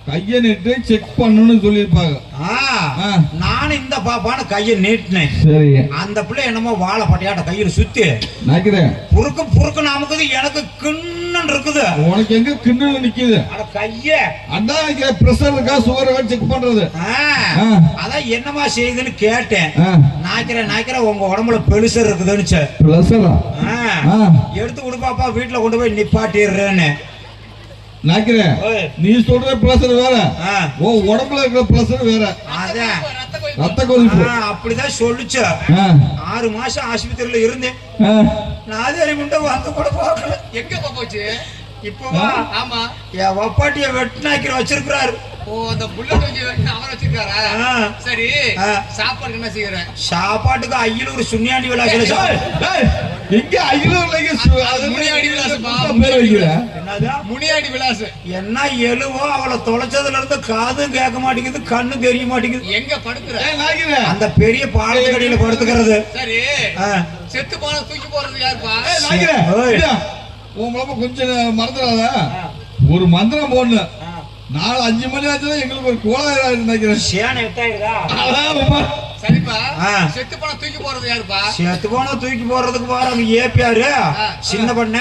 கையை நீட்டு செக் பண்ணணும்னு சொல்லிருப்பாங்க. நானும் இந்த பாப்பான்னு கையை நீட்டினேன். சரி, அந்த பிள்ளை என்னமோ வாழை பட்டையாட்ட கையில சுத்தி நினைக்கிறேன். புறுக்கு நமக்குது, எனக்கு கிண்ணன் இருக்குது. உனக்கு எங்க கிண்ணு நிக்குது? அட கைய அதான் பிரஷர் இருக்கா சுகர் இருக்கா செக் பண்றது. அதான் என்னமா செய்யுதுன்னு கேட்டேன். நாய்க்கிறேன் உங்க உடம்புல பெருசர் இருக்குதுன்னு. எடுத்து கொடுப்பாப்பா, வீட்டுல கொண்டு போய் நிப்பாட்டிடுறேன்னு. நீ சொல்ற பிரஷர் வேற, உடம்புல இருக்கிற பிரஷர் வேற. அதான் ரத்த கொதிப்பு. அப்படிதான் சொல்லுச்சு. 6 மாசம் ஆஸ்பத்திரியில இருந்தேன். நாதேரி முண்டை வந்து கூட பார்க்கல. எங்க போச்சு இப்பவா? ஆமா, என் வப்பாட்டிய வெட்டினாக்கிற வச்சிருக்கிறாரு. ஓ, அந்த புல்லட் வச்சு அவன் வச்சிருக்காரா? சரி, சாப்பாடுக்கு என்ன செய்யற? சாப்பாட்டுக்கு ஐயலூர் சுண்ணியாண்டி விலாசில எங்க ஐயலூர்ல முனியாடி விலாஸ் பேர் வைக்கிற? முனியாடி விலாஸ் என்ன எழுவோ அவளை தொலைச்சதுல இருந்து காதும் கேட்க மாட்டேங்குது, கண்ணு தெரிய மாட்டேங்குது. எங்க படுக்கிற? அந்த பெரிய பாலத்துக்கடியில படுத்துக்கிறது. சரி, செத்து போன தூக்கி போறது யாருப்பா? உன் கொஞ்சம் மறந்துடாத. ஒரு மந்திரம் போடல, 4-5 மணி ஆச்சுன்னா எங்களுக்கு ஒரு கோளாறு நினைக்கிறேன். சரிப்பா, செத்து போன தூக்கி போறது யாருப்பா? செத்து போன தூக்கி போறதுக்கு பாருங்க ஏபியாரு, சின்ன பண்ண,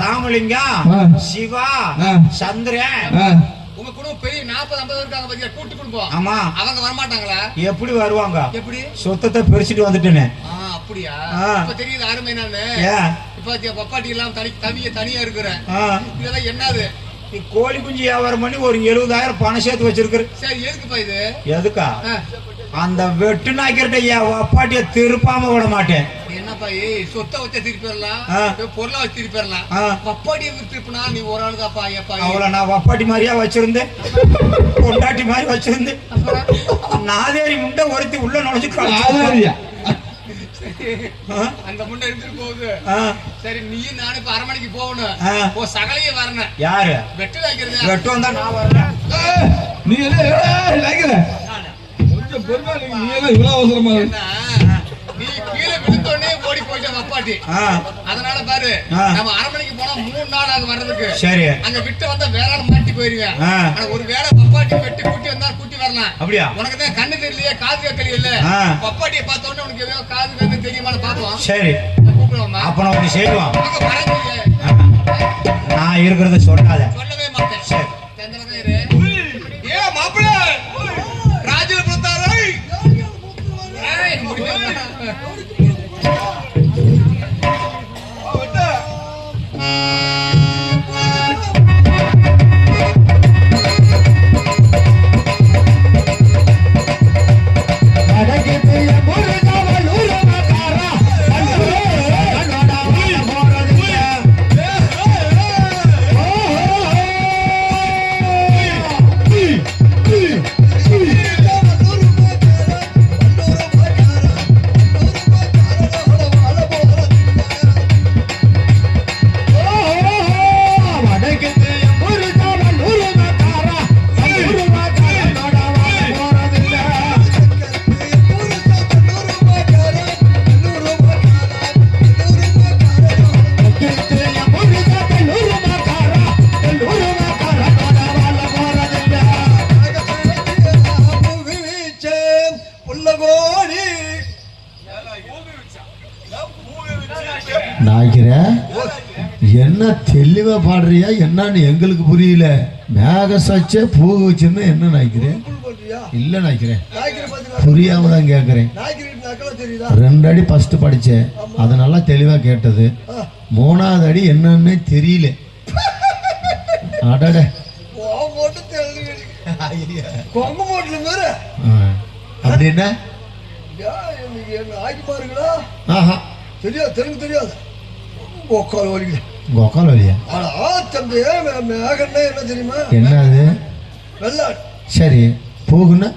ராமலிங்கம், சிவா, சந்திரன். உங்க குடும்பம் பெரிய 40-50 இருக்காங்க பாத்தியா, கூட்டு குடும்பம். ஆமா, அவங்க வரமாட்டாங்களா? எப்படி வருவாங்க? எப்படி சொத்தத்தை பிரிச்சுட்டு வந்துட்டேனே. அப்படியா? இப்ப தெரியுது அருமை நானு. இப்ப பப்பாட்டி எல்லாம் தனியா இருக்கிறேன். இதெல்லாம் என்னது? கோழி குஞ்சு வியாபாரம் பண்ணி ஒரு 70,000 பணம் சேர்த்து வச்சிருக்கிறேன். சரி, எதுக்குப்பா இது? எதுக்கா? அந்த வெட்டு நாய்க்கிட்ட அப்பாட்டிய திருப்பாம விட மாட்டேன். என்னப்பா, சொத்தை வச்ச திருப்பிடலாம், பொருளா வச்சு திருப்பிடலாம். பப்பாட்டியை திருப்பினா நீ ஒரு ஆளு தாப்பா. அவளை நான் வப்பாட்டி மாதிரியா வச்சிருந்தேன், பொண்டாட்டி மாதிரி வச்சிருந்தேன். நாதேரி முண்டை ஒருத்தி உள்ள நுழைச்சு அந்த முண்டை எடுத்துட்டு போகுது. சரி, நீயும் நானும் இப்ப 1/2 மணிக்கு போகணும். சகலையே வரணும். யாரு வெட்டு வைக்கிறது? வெட்டு வந்தா நான் வரேன். நீ கொஞ்சம் பொறுமையா, நீ எல்லாம் இவ்வளவு அவசரமா? நீ கீழே விழுந்தோடனே ஓடி போயிட்ட வப்பாட்டி. அதனால பாரு, நம்ம 1/2 மணிக்கு போனா 3 நாள் ஆகும் வர்றதுக்கு. சரி, அங்க விட்டு வந்தா வேற ஆள் மாட்டி போயிருவேன். ஆனா ஒரு வேளை வப்பாட்டி வெட்டி கூட்டி வந்தா கூட்டி வரலாம். அப்படியா? உனக்கு தான் கண்ணு தெரியலையே, காது கேட்கலையே இல்ல. வப்பாட்டியை பார்த்த உடனே உனக்கு ஏதோ காது கேட்க தெரியுமான்னு பாப்போம். சரி, கூப்பிடுவோமா? அப்ப நான் ஒண்ணு செய்வோம். வரேன், நான் இருக்கிறத சொல்லாத. சொல்லவே மாட்டேன். சரி, தந்தனதான் இரு. ஏ மாப்பிள்ள, ராஜில புத்தாரை என்ன தெளிவா பாடுறியா? என்னன்னு எங்களுக்கு புரியல. மேக சச்ச பூ வச்சிருந்தா என்ன நினைக்கிறேன்? இல்ல நினைக்கிறேன், புரியாம தான் கேக்குறேன். 2 அடி ஃபர்ஸ்ட் படிச்சேன், அது நல்லா தெளிவா கேட்டது. 3வது அடி என்னன்னு தெரியல. அடட, அப்படின்னா தெரியாது. உக்கால் வலிக்குது. உக்கால் வலியா? தம்பி, மேகன்னா என்ன தெரியுமா? என்னது? வெள்ளாடு. சரி, பூகுன்னா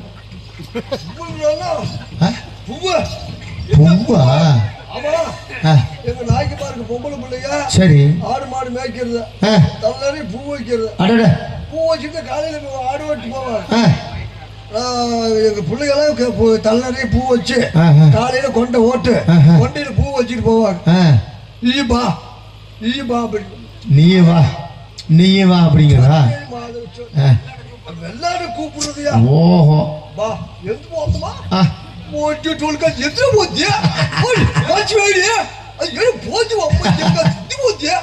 பூவா? பூவா? ஆமா, எங்க நாய்க்கு பாருங்க, பொம்பளை பிள்ளைங்க. சரி, ஆடு மாடு மேய்க்கிறது, தள்ளி பூ வைக்கிறது. அடட, பூ வச்சுட்டு காலையில ஆடு வெட்டி போவாங்க. எங்க பிள்ளைகளாம் தள்ளி பூ வச்சு காலையில கொண்டை ஓட்டு கொண்டையில பூ வச்சுட்டு போவாங்க. நீ வா அப்படி, நீயே வா அப்படிங்கிறா? வெள்ளாடு கூப்பிடுறதுயா ஓஹோ வா எந்த போதுமா ஆ போட்டு டோல்கா எந்த போத்தியா ஓய் வாட்ச் வேடி அது ஏன் போச்சு அப்பா எங்க சுத்தி போத்தியா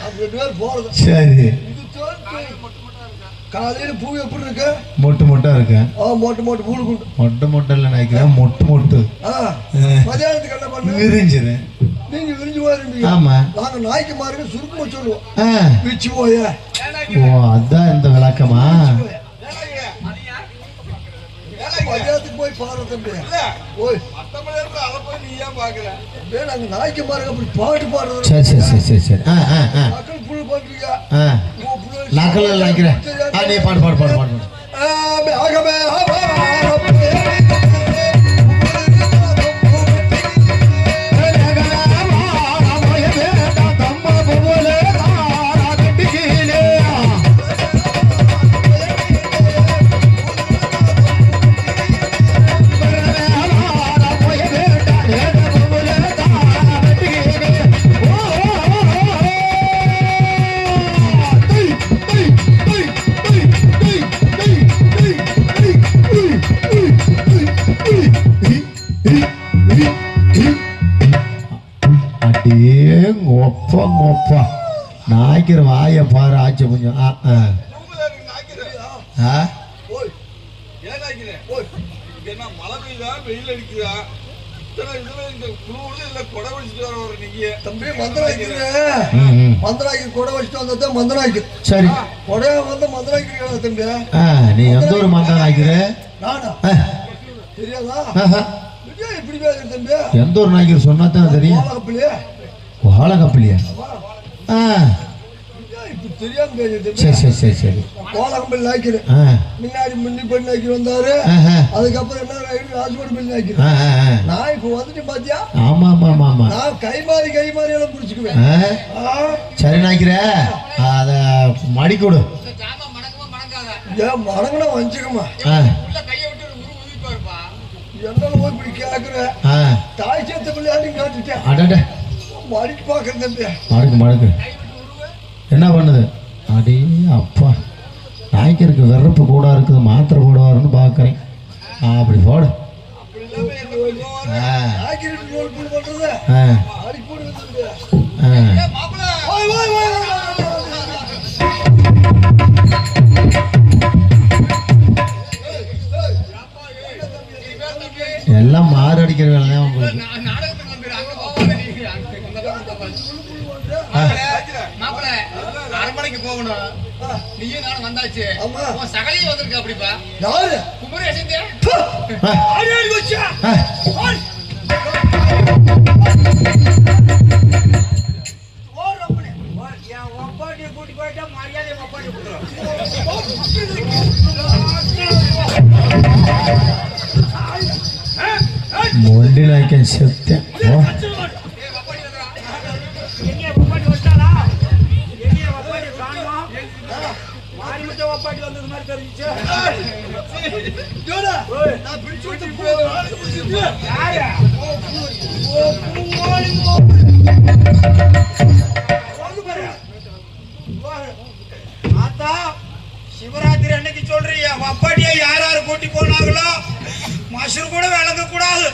அப்படி பேர் போறது சரி இது காலையில பூ எப்படி இருக்கு மொட்டு மொட்டா இருக்கு மொட்டு மொட்டு பூ குண்டு மொட்டை மொட்டை இல்லை நினைக்கிறேன் மொட்டு மொட்டு மதியானத்துக்கு என்ன பண்ணு விரிஞ்சிரு நீங்க விரிஞ்சு போயிருந்தீங்க ஆமா நாங்க நாய்க்கு மாருங்க சுருக்கமா சொல்லுவோம் ஆ. விச்சு போய ஓ அதான் இந்த விளக்கமா மதியானத்துக்கு போய் பாரு தம்பி ஓய் அதை போய் நீ ஏன் பாக்குற நாங்க நாய்க்கு மாருங்க அப்படி பாட்டு பாடுறது சரி சரி சரி சரி சரி மக்கள் புல் பண்றீங்க நக்கல் நினைக்கிறேன் நீ பாடு பாடு பாடு பாடு ஆகவே ஒப்பா ஒப்பா நாய்க்கிற வாய பாரு ஆச்சு கொஞ்சம் மழை பெய்யுதா வெயில் அடிக்குதா தம்பி மந்தராய்க்கு கொடை வச்சுட்டு வந்தா மந்தராய்க்கு சரி கொடைய வந்து மந்தராய்க்கு தம்பி நீ எந்த ஒரு மந்தம் நாய்க்கிற நானா தெரியாதா இப்படி பேசுற தம்பி எந்த ஒரு நாய்க்கிற சொன்னா தான் தெரியும் வாழை கப்பலியா இப்படி தெரியாம பேசுற சரி சரி சரி சரி கோலகம்பல் நாய்க்கிறேன் முன்னாடி முன்னி பெண் நாய்க்கு வந்தாரு அதுக்கப்புறம் என்ன ராஜ்கோட் பெண் நாய்க்கிறேன் நான் இப்ப வந்துட்டு பாத்தியா ஆமா ஆமா ஆமா ஆமா நான் கை மாறி எல்லாம் புடிச்சுக்குவேன் சரி நாய்க்கிற அத மடி கொடு ஏன் மடங்குனா வஞ்சுக்கமா என்ன போய் இப்படி கேக்குற தாய் சேர்த்த பிள்ளையாரையும் காட்டுட்டேன் அடட மடிக்கு பாக்குறேன் தம்பி மடக்கு மடக்கு என்ன பண்ணுது அடே அப்பா நாய்க்கருக்கு வெறப்பு கூட இருக்குது மாத்திரை போடுவாருன்னு பார்க்குறேன் அப்படி போடு எல்லாம் மாறு அடிக்கிற வேலை தான் உங்களுக்கு அரண்மனைக்கு போகணும் நீயும் நானும் வந்தாச்சு சகலையும் வந்திருக்க அப்படிப்பா யாரு குமரேசன் கூட்டி போயிட்டா மரியாதை மொண்டி நாய்க்கன் செத்தேன் சிவராத்திரி அன்னைக்கு சொல்றீங்க அப்பாட்டியா யார் யாரு கூட்டி போனாங்களோ மஷூர் கூட விளங்க கூடாது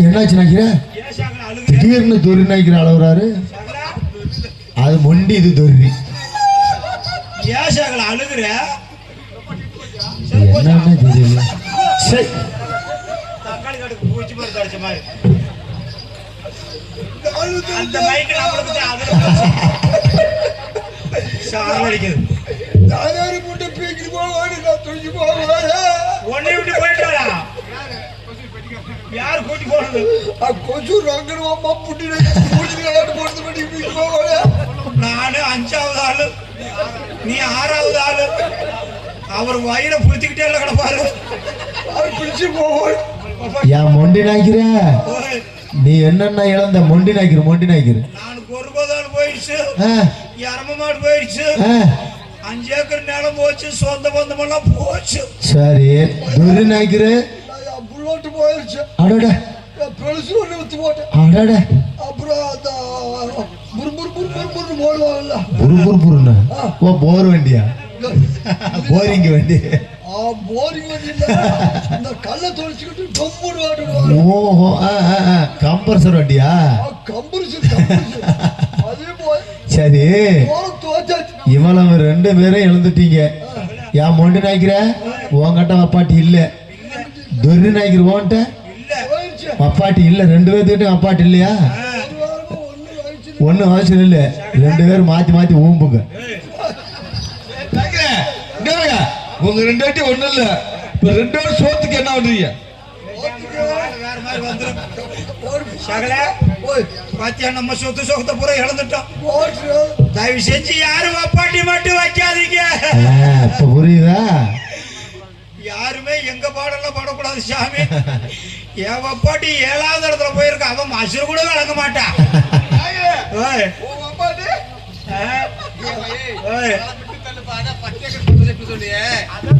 என்னாச்சு நாய்க்கிற திடீர்னு தொரி நாய்க்கிற அளவுறாரு அது மொண்டி இது தொரி ஏசாக்கள் அழுகுற என்னன்னு தெரியல சரி தக்காளி கடுக்கு பூச்சி மருந்து அடிச்ச மாதிரி அந்த மைக்கு நம்மளுக்கு சாவடிக்குது ஒன்னே விட்டு போயிட்டாரா யார் கூட்டி போனது கொஞ்சம் ரங்கடுவாமா புட்டி நானு 5வது ஆளு நீ 6வது ஆளு அவர் வயிறை புடிச்சுக்கிட்டே இல்ல கிடப்பாரு பிடிச்சு போவோம் ஏன் மொண்டி நாய்க்கிற நீ என்னென்ன இழந்த மொண்டி நாய்க்கிற நான் கொருபதால் போயிடுச்சு எரம மாடு போயிடுச்சு 5 ஏக்கர் நிலம் போச்சு சொந்த பந்தம் எல்லாம் போச்சு சரி துரி நாய்க்கிற புல்லோட்டு போயிடுச்சு அடட பெருசு ஒண்ணு வித்து போட்டேன் அடட அப்புறம் அந்த ஆடுவாங்கல்ல புருன்னு ஓ போர் வண்டியா போரிங் வண்டி போரிங் வண்டி இல்ல இந்த கல்லை தொலைச்சுக்கிட்டு டொம்முன்னு ஆடுவாங்க ஓஹோ கம்பர்சர் வண்டியா கம்பரிசன் அதே போய் சரி தோச்சாச்சு இவ்வளவு 2 பேரும் எழுந்துட்டீங்க ஏன் மொண்டு நாய்க்கிற உன்கிட்ட அப்பாட்டி இல்ல துரு நாய்க்கிற ஓன்ட்ட அப்பாட்டி இல்ல 2 பேர்த்துக்கிட்ட அப்பாட்டி இல்லையா ஒண்ணு அவசியம் இல்ல 2 பேரும் மாத்தி ஊம்புங்க உங்க 2 வாட்டி ஒண்ணு இல்ல இப்ப 2 பேரும் சோத்துக்கு என்ன பண்றீங்க பாத்தியா நம்ம சொத்தை பூரா இழந்துட்டோம் தயவு செஞ்சு யாரும் அப்பாட்டி மட்டும் வைக்காதீங்க இப்ப புரியுதா யாருமே எங்க பாடெல்லாம் பாடக்கூடாது சாமி என் அப்பாட்டி 7வது இடத்துல போயிருக்க அவன் மசுறு கூட வழங்க மாட்டான்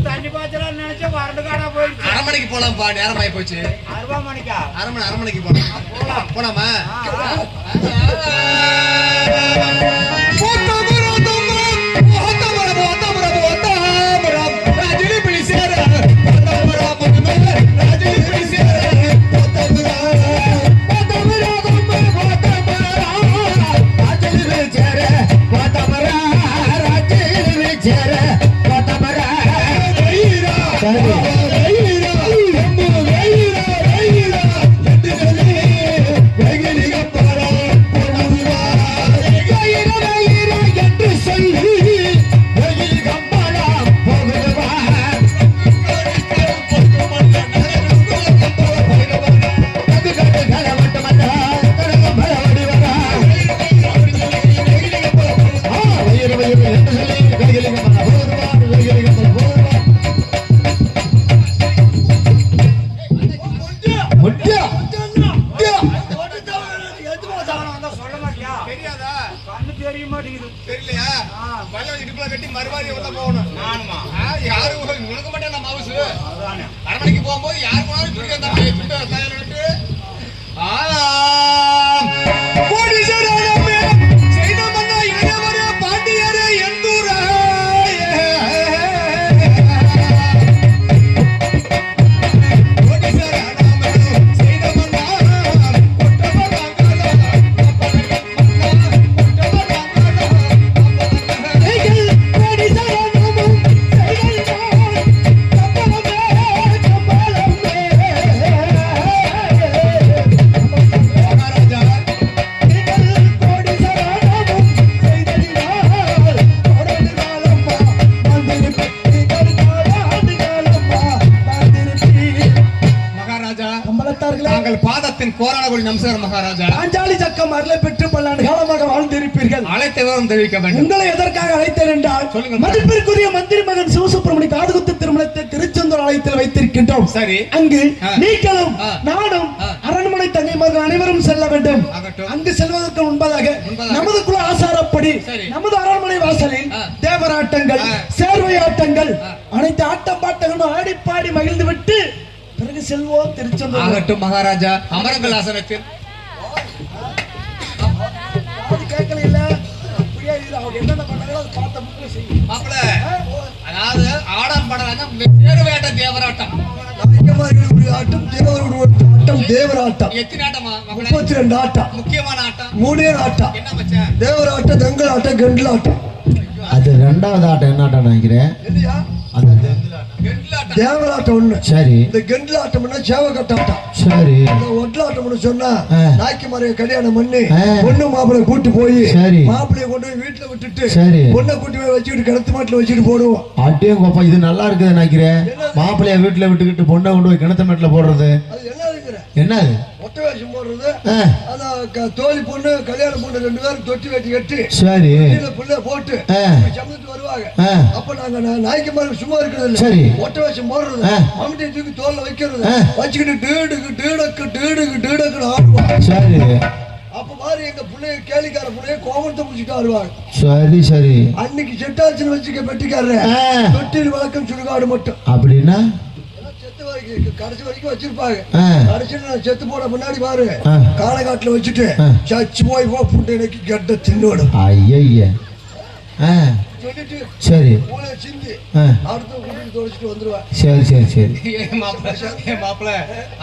தண்ணி பாய்ச்சலாம் நினைச்சா வறண்டு காடா போயிடுச்சு. 1/2 மணிக்கு போலாம்ப்பா, நேரம் ஆகி போச்சு. 6 மணிக்கா? 1/2 மணிக்கு போலாம். போலாமா? உங்களை எதற்காக அழைத்தேன் என்றால், மதிப்பிற்குரிய மந்திரி மகன் சிவசுப்பிரமணிய காதுகுத்து திருமணத்தை திருச்செந்தூர் ஆலயத்தில் வைத்திருக்கின்றோம். சரி, அங்கு நீங்களும் நானும் அரண்மனை தங்கைமார்கள் அனைவரும் செல்ல வேண்டும். அங்கு செல்வதற்கு முன்பதாக நமது குல ஆசாரப்படி நமது அரண்மனை வாசலில் தேவராட்டங்கள், சேர்வை ஆட்டங்கள், அனைத்து ஆட்டம் பாட்டங்களும் ஆடி பாடி மகிழ்ந்து விட்டு பிறகு செல்வோம் திருச்செந்தூர். ஆகட்டும் மகாராஜா. அமரங்கள் ஆசனத்தில் கேட்கல இல்ல என்னென்ன பண்ணாங்களோ அதை பார்த்த முக்கியம் செய்யும். அதாவது ஆடம் படம் சேர்வையாட்ட தேவராட்டம், ஆட்டம், தேவராட்டம், தேவராட்டம். எத்தனை ஆட்டமா? 32 ஆட்டம். முக்கியமான ஆட்டம் 3 ஆட்டம். என்ன மச்சான்? தேவராட்டம், தெங்கல் ஆட்டம், கெண்டல் ஆட்டம். அது 2வது ஆட்டம் என்ன ஆட்டம் நினைக்கிறேன்? தேவராட்டம் ஒண்ணு. சரி. இந்த கெண்டல் ஆட்டம்னா சேவகட்டாட்டம். சரி. இந்த ஒட்டலாட்டம்னு சொன்னா நாய்க்கு மறைய கல்யாணம் பண்ணி பொண்ணு மாப்பிள்ளை கூட்டி போய் மாப்பிள்ளைய கொண்டு போய் வீட்டுல விட்டுட்டு பொண்ணை கூட்டி போய் வச்சுக்கிட்டு கிணத்து மாட்டுல வச்சுட்டு போடுவோம். அப்படியே கோப்பா, இது நல்லா இருக்குது நினைக்கிறேன். மாப்பிள்ளைய வீட்டுல விட்டுக்கிட்டு பொண்ணை கொண்டு போய் கிணத்து மாட்டுல போடுறது என்னது? ஒட்ட வேஷம் போடுறது. அதான் தோழி பொண்ணு கல்யாணம் பொண்ணு 2 பேரும் தொட்டி வெட்டி கட்டி சரி பிள்ளை போட்டு சமைச்சிட்டு வருவாங்க. அப்ப நாங்க நாய்க்கு மாதிரி சும்மா இருக்கிறது இல்ல, சரி, ஒட்ட வேஷம் போடுறது, மம்மிட்டி தூக்கி தோல்ல வைக்கிறது, வச்சுக்கிட்டு டீடுக்கு டீடக்கு டீடுக்கு டீடக்குன்னு ஆடுவாங்க. சரி. அப்ப மாதிரி எங்க பிள்ளைய கேலிக்கார பிள்ளைய கோமத்தை முடிச்சுட்டு ஆடுவாங்க. சரி சரி. அன்னைக்கு செட்டாச்சுன்னு வச்சுக்க பெட்டிக்காரரு தொட்டில் வழக்கம் சுடுகாடு மட்டும். அப்படின்னா கடைசி வரைக்கும் வச்சிருப்பாங்க. ஆ. கடைசியில் நான் செத்து போன முன்னாடி பாரு ஆ. காலகாட்டுல வச்சுட்டு ஆ. சச்சு போய் புட்டு எனக்கு கெட்ட தின்னோடும் ஐய சொல்லிட்டு சரி மூளை சிந்தி ஆ. அடுத்த கூட்டிட்டு தொலைச்சிட்டு வந்துருவேன். சரி சரி சரி மாப்பிள்ள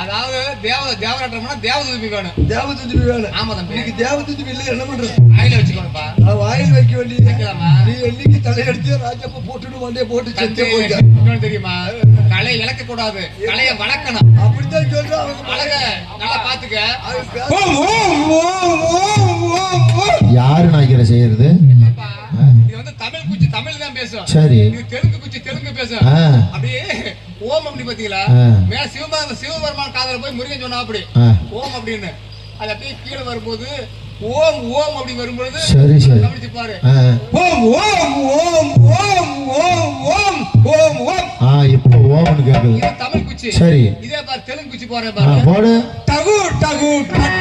அதாவது தேவராட்டம்னா தேவதூபி வேணும். தேவதுந்தி வேணும். ஆமா தம்பி. இன்னைக்கு தேவதுந்தி இல்லை என்ன பண்றது? ஆயில வச்சுக்கோங்கப்பா. நான் வாயில் வைக்க வேண்டியது. வைக்கலாமா? நீ என்னைக்கு தலையெடுத்து ராஜப்ப போட்டுட்டு வண்டியை போட்டு செஞ்சே போயிட்ட. இன்னொன்னு தெரியுமா? கலை இழக்க கூடாது, கலையை வளர்க்கணும். அப்படித்தான் சொல்றேன். அவங்க அழக நல்லா பாத்துக்க. யாரு நாய்க்கிற செய்யறது? இது வந்து தமிழ் குச்சி தமிழ் தான் பேசும். சரி. இது தெலுங்கு குச்சி தெலுங்கு பேசும். ஆ. அப்படியே ஓம் அப்படி பாத்தீங்களா? ஆ. மேல சிவபெருமான் காதல போய் முருகன் சொன்னா அப்படி ஆ. ஓம் அப்படின்னு அது அப்படியே கீழே வரும்போது ஓம் ஓம் அப்படி வரும்போது சரி சரி கவனிச்சு பாரு. ஆ. ஓம் ஓம் ஓம் ஓம் ஓம் ஓம் ஓம் ஓம். இப்போ ஓமன்னு கேக்குது. இது தமிழ் குச்சி. சரி. இதே பாரு தெலுங்கு குச்சி போறேன் ஆ, பாரு. போடு. டகு டகு டகு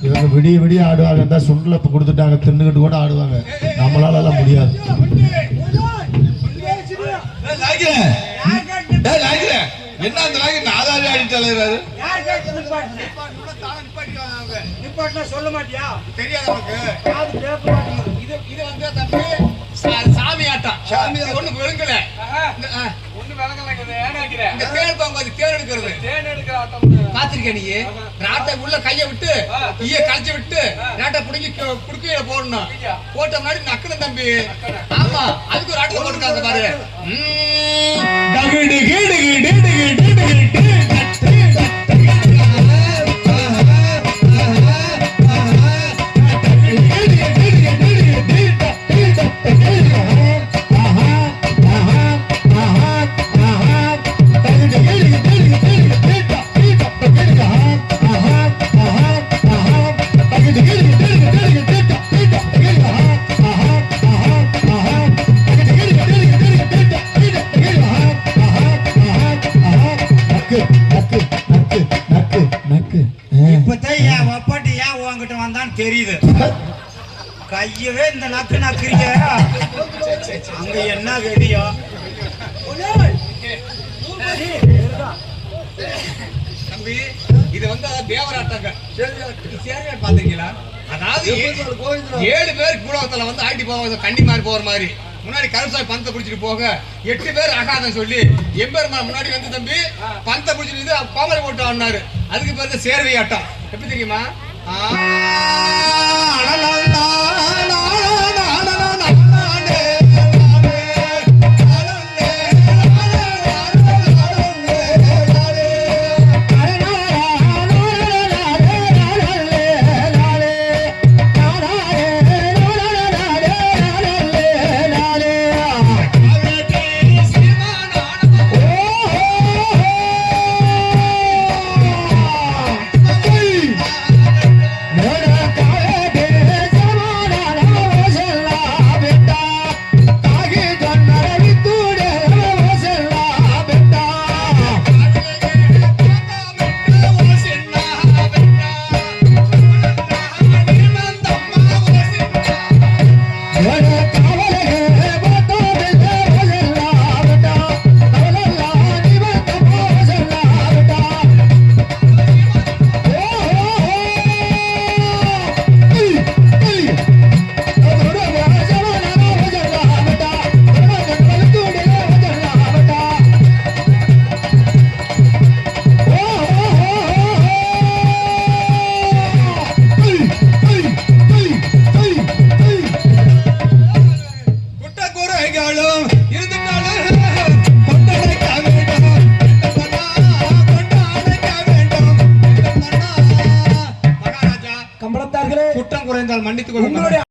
இவங்க விடிய விடிய ஆடுவாங்க. இந்த சுண்டலப்பு கொடுத்துட்டாங்க, தின்னுக்கிட்டு கூட ஆடுவாங்க. நம்மளால எல்லாம் முடியாது. என்ன அந்த நாய்க்கு நாதாரி ஆடிட்டு அலையிறாரு? சொல்ல மாட்டியா? தெரியாது உனக்கு. இது வந்து தம்பி சாமி ஆட்டம். சாமி ஒண்ணு விளங்கல. ஒண்ணு விளங்கல. இந்த தேன் பாங்கு தேன் எடுக்கிறது. பாத்திருக்க நீ? ராட்டை உள்ள கைய விட்டு ஈய கழிச்சு விட்டு ராட்டை புடுங்கி குடுக்கையில போடணும். போட்ட முன்னாடி நக்கணும் தம்பி. ஆமா அதுக்கு ஒரு ஆட்டத்தை போட்டுருக்காங்க பாரு. டகு டிகு டிகு டிகு டிகு டிகு. இப்பதான் என் ஒப்பாட்டி ஏன் உங்ககிட்ட வந்தான்னு தெரியுது. கையவே இந்த நக்கு நக்குறீங்க. அங்க என்ன வெடியோ? தம்பி இது வந்து தேவராட்டங்க. சேரியாட் பாத்தீங்களா? அதாவது 7 பேர் கூடத்துல வந்து ஆட்டி போவாங்க, கண்டி மாதிரி போற மாதிரி. முன்னாடி கருசாய் பந்த பிடிச்சிட்டு போக 8 பேர் அகாதம் சொல்லி எம்பெருமான் முன்னாடி வந்து தம்பி பந்த பிடிச்சிட்டு பாமரை போட்டு ஆடினாரு. அதுக்கு பேரு சேர்வை ஆட்டம். எப்படி தெரியுமா? கால குற்றம் குறைந்தால் மன்னித்துக் கொள்ளுங்கள். உங்களுடைய